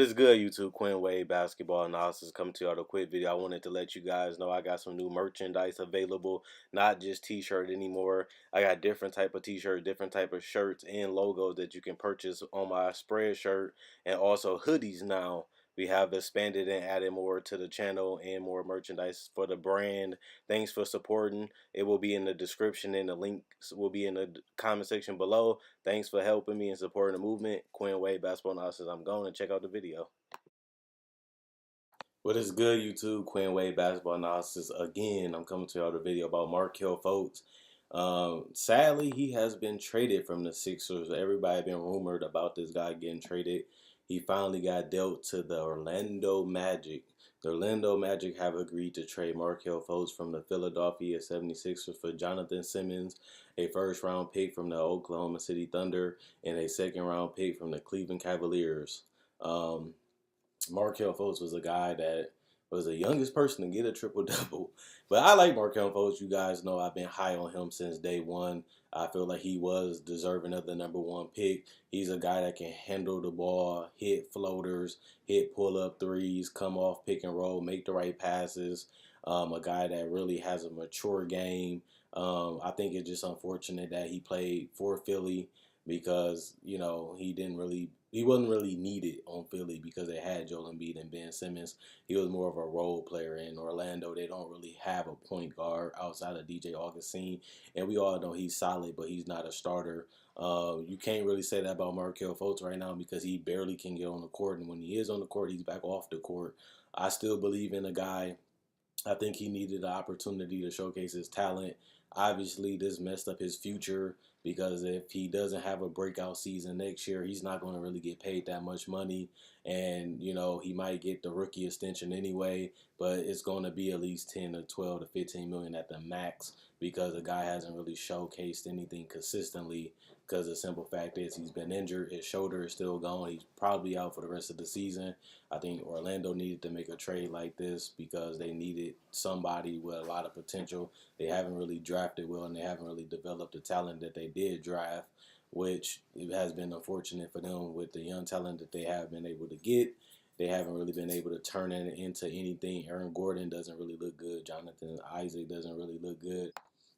is good, YouTube? Quinn Wade Basketball Analysis coming to you with a quick video. I wanted to let you guys know I got some new merchandise available, not just t-shirt anymore. I got different type of t-shirt, different type of shirts and logos that you can purchase on my spread shirt, and also hoodies now. We have expanded and added more to the channel and more merchandise for the brand. Thanks for supporting. It will be in the description and the links will be in the comment section below. Thanks for helping me and supporting the movement. Quinn Wade Basketball Analysis. I'm going to check out the video. What is good, YouTube? Quinn Wade Basketball Analysis. Again, I'm coming to y'all with a video about Markelle Fultz. Sadly, he has been traded from the Sixers. Everybody been rumored about this guy getting traded. He finally got dealt to the Orlando Magic. The Orlando Magic have agreed to trade Markelle Fultz from the Philadelphia 76ers for Jonathon Simmons, a first-round pick from the Oklahoma City Thunder, and a second-round pick from the Cleveland Cavaliers. Markelle Fultz was a guy that was the youngest person to get a triple-double. But I like Markelle Fultz. You guys know I've been high on him since day one. I feel like he was deserving of the #1 pick. He's a guy that can handle the ball, hit floaters, hit pull-up threes, come off pick and roll, make the right passes. A guy that really has a mature game. I think it's just unfortunate that he played for Philly because, you know, he wasn't really needed on Philly because they had Joel Embiid and Ben Simmons. He was more of a role player. In Orlando, they don't really have a point guard outside of DJ Augustine, and we all know he's solid, but he's not a starter. You can't really say that about Markelle Fultz right now because he barely can get on the court, and when he is on the court, he's back off the court. I still believe in the guy. I think he needed the opportunity to showcase his talent. Obviously, this messed up his future because if he doesn't have a breakout season next year, he's not going to really get paid that much money. And, you know, he might get the rookie extension anyway, but it's going to be at least 10 to 12 to 15 million at the max because the guy hasn't really showcased anything consistently because the simple fact is he's been injured. His shoulder is still going. He's probably out for the rest of the season. I think Orlando needed to make a trade like this because they needed somebody with a lot of potential. They haven't really drafted well, and they haven't really developed the talent that they did draft, which it has been unfortunate for them with the young talent that they have been able to get. They haven't really been able to turn it into anything. Aaron Gordon doesn't really look good. Jonathan Isaac doesn't really look good.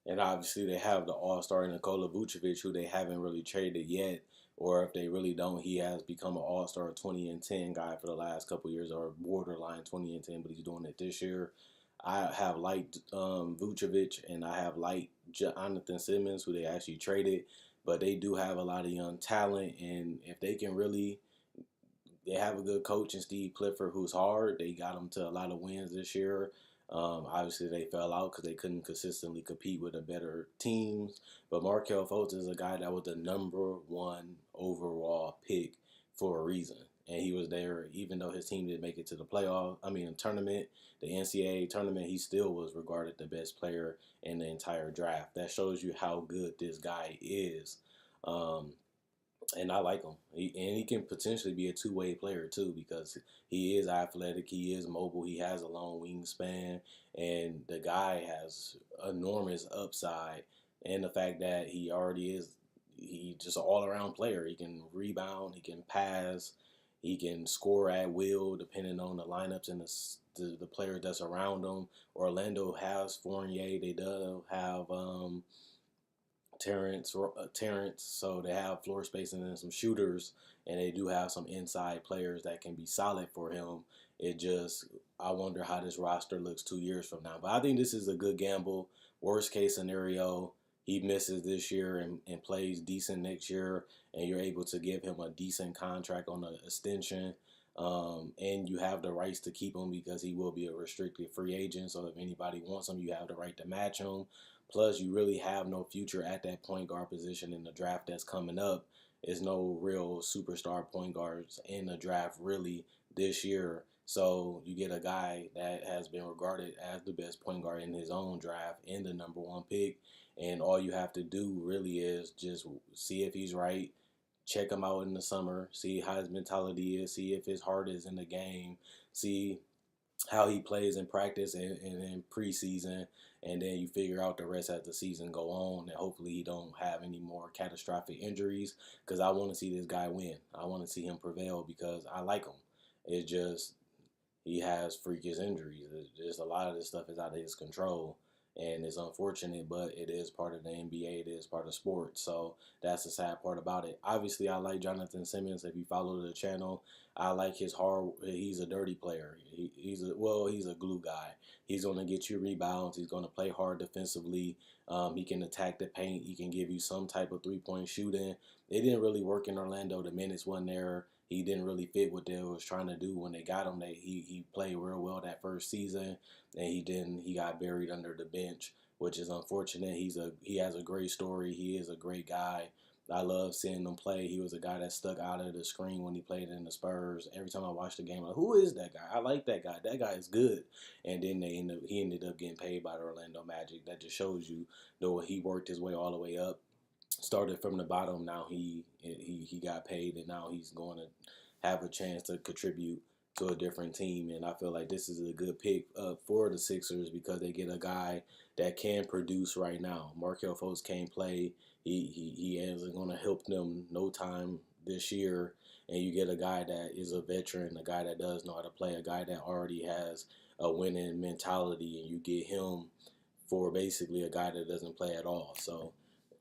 And obviously they have the all-star Nikola Vucevic, who they haven't really traded yet. Or if they really don't, he has become an all-star 20 and 10 guy for the last couple of years, or borderline 20 and 10, but he's doing it this year. I have liked Vucevic, and I have liked Jonathon Simmons, who they actually traded. But they do have a lot of young talent, and if they can really, they have a good coach in Steve Clifford, who's hard. They got them to a lot of wins this year. Obviously, they fell out because they couldn't consistently compete with the better teams. But Markelle Fultz is a guy that was the #1 overall pick for a reason. And he was there even though his team didn't make it to the tournament, the NCAA tournament, he still was regarded the best player in the entire draft. That shows you how good this guy is. And I like him. And he can potentially be a two-way player too because he is athletic, he is mobile, he has a long wingspan, and the guy has enormous upside. And the fact that he just an all-around player. He can rebound, he can pass, he can score at will depending on the lineups and the players that's around him. Orlando has Fournier. They do have Terrence, so they have floor spacing and some shooters, and they do have some inside players that can be solid for him. I wonder how this roster looks 2 years from now. But I think this is a good gamble. Worst case scenario, he misses this year and plays decent next year, and you're able to give him a decent contract on the extension. And you have the rights to keep him because he will be a restricted free agent. So if anybody wants him, you have the right to match him. Plus, you really have no future at that point guard position in the draft that's coming up. There's no real superstar point guards in the draft really this year. So you get a guy that has been regarded as the best point guard in his own draft in the #1 pick. And all you have to do really is just see if he's right, check him out in the summer, see how his mentality is, see if his heart is in the game, see how he plays in practice and in preseason, and then you figure out the rest as the season go on, and hopefully he don't have any more catastrophic injuries because I want to see this guy win. I want to see him prevail because I like him. It's just he has freakish injuries. It's just a lot of this stuff is out of his control. And it's unfortunate, but it is part of the NBA. It is part of sports. So that's the sad part about it. Obviously, I like Jonathon Simmons. If you follow the channel, I like his hard. He's a dirty player. He's a glue guy. He's going to get you rebounds. He's going to play hard defensively. He can attack the paint. He can give you some type of 3-point shooting. It didn't really work in Orlando. The minutes wasn't there. He didn't really fit what they was trying to do when they got him. He played real well that first season, and he didn't. He got buried under the bench, which is unfortunate. He has a great story. He is a great guy. I love seeing him play. He was a guy that stuck out of the screen when he played in the Spurs. Every time I watched the game, I'm like, who is that guy? I like that guy. That guy is good. And then he ended up getting paid by the Orlando Magic. That just shows you, though, he worked his way all the way up. Started from the bottom. Now he got paid, and now he's going to have a chance to contribute to a different team. And I feel like this is a good pick for the Sixers because they get a guy that can produce right now. Markelle Fultz can't play. He isn't going to help them no time this year. And you get a guy that is a veteran, a guy that does know how to play, a guy that already has a winning mentality, and you get him for basically a guy that doesn't play at all. So,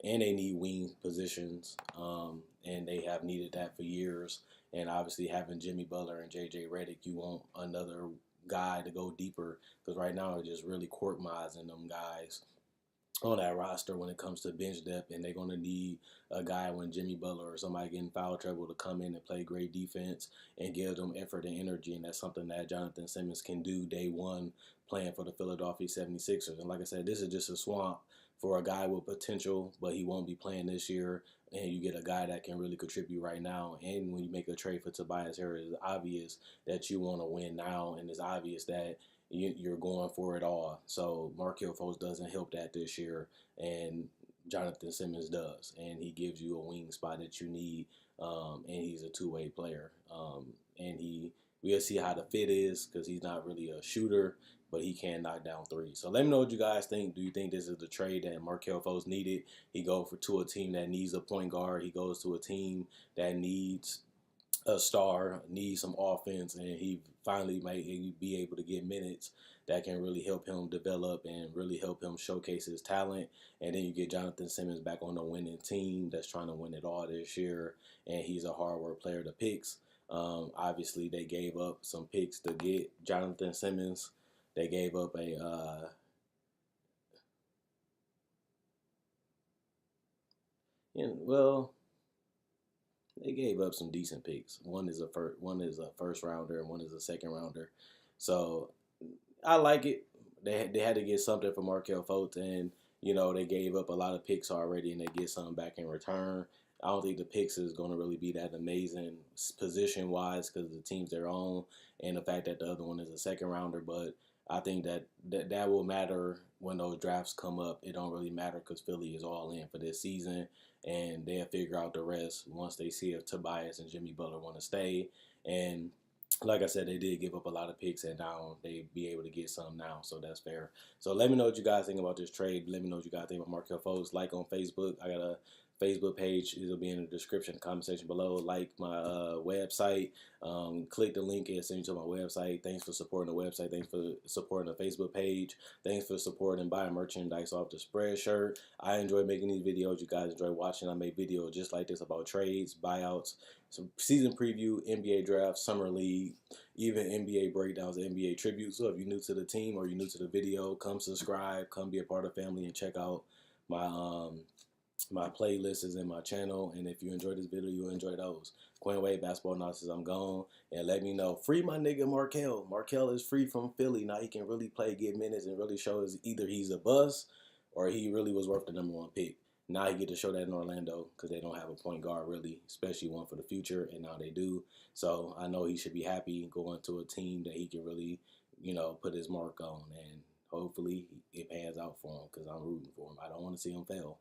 and they need wing positions, and they have needed that for years. And obviously, having Jimmy Butler and J.J. Redick, you want another guy to go deeper because right now they're just really court-mizing them guys on that roster when it comes to bench depth, and they're going to need a guy when Jimmy Butler or somebody getting foul trouble to come in and play great defense and give them effort and energy, and that's something that Jonathon Simmons can do day one playing for the Philadelphia 76ers. And like I said, this is just a swamp for a guy with potential, but he won't be playing this year, and you get a guy that can really contribute right now. And when you make a trade for Tobias Harris, it's obvious that you want to win now, and it's obvious that you're going for it all. So Markelle Fultz doesn't help that this year, and Jonathon Simmons does, and he gives you a wing spot that you need, and he's a two-way player. And we'll see how the fit is because he's not really a shooter, but he can knock down threes. So let me know what you guys think. Do you think this is the trade that Markelle Fultz needed? He goes to a team that needs a point guard. He goes to a team that needs a star, needs some offense, and he finally might be able to get minutes that can really help him develop and really help him showcase his talent. And then you get Jonathon Simmons back on the winning team that's trying to win it all this year, and he's a hard work player. The picks, obviously, they gave up some picks to get Jonathon Simmons. They gave up they gave up some decent picks. One is a first rounder, and one is a second rounder. So I like it. They had to get something for Markelle Fultz, and they gave up a lot of picks already, and they get something back in return. I don't think the picks is going to really be that amazing position wise because of the teams they're on, and the fact that the other one is a second rounder. But I think that will matter when those drafts come up. It don't really matter because Philly is all in for this season, and they'll figure out the rest once they see if Tobias and Jimmy Butler want to stay. And like I said, they did give up a lot of picks, and now they be able to get some now, so that's fair. So let me know what you guys think about this trade. Let me know what you guys think about Markelle Fultz. Like on Facebook, I got a Facebook page. It'll be in the description, comment section below. Like my website. Click the link and send you to my website. Thanks for supporting the website. Thanks for supporting the Facebook page. Thanks for supporting and buying merchandise off the Spreadshirt. I enjoy making these videos. You guys enjoy watching. I make videos just like this about trades, buyouts, some season preview, NBA draft, summer league, even NBA breakdowns, NBA tributes. So if you're new to the team or you're new to the video, come subscribe, come be a part of the family, and check out my playlist is in my channel, and if you enjoyed this video, you'll enjoy those. Quinn Wade, Basketball Analysis, I'm gone. And let me know. Free my nigga Markelle. Markelle is free from Philly. Now he can really play, get minutes, and really show us either he's a bust or he really was worth the #1 pick. Now he get to show that in Orlando because they don't have a point guard really, especially one for the future, and now they do. So I know he should be happy going to a team that he can really, put his mark on, and hopefully it pans out for him because I'm rooting for him. I don't want to see him fail.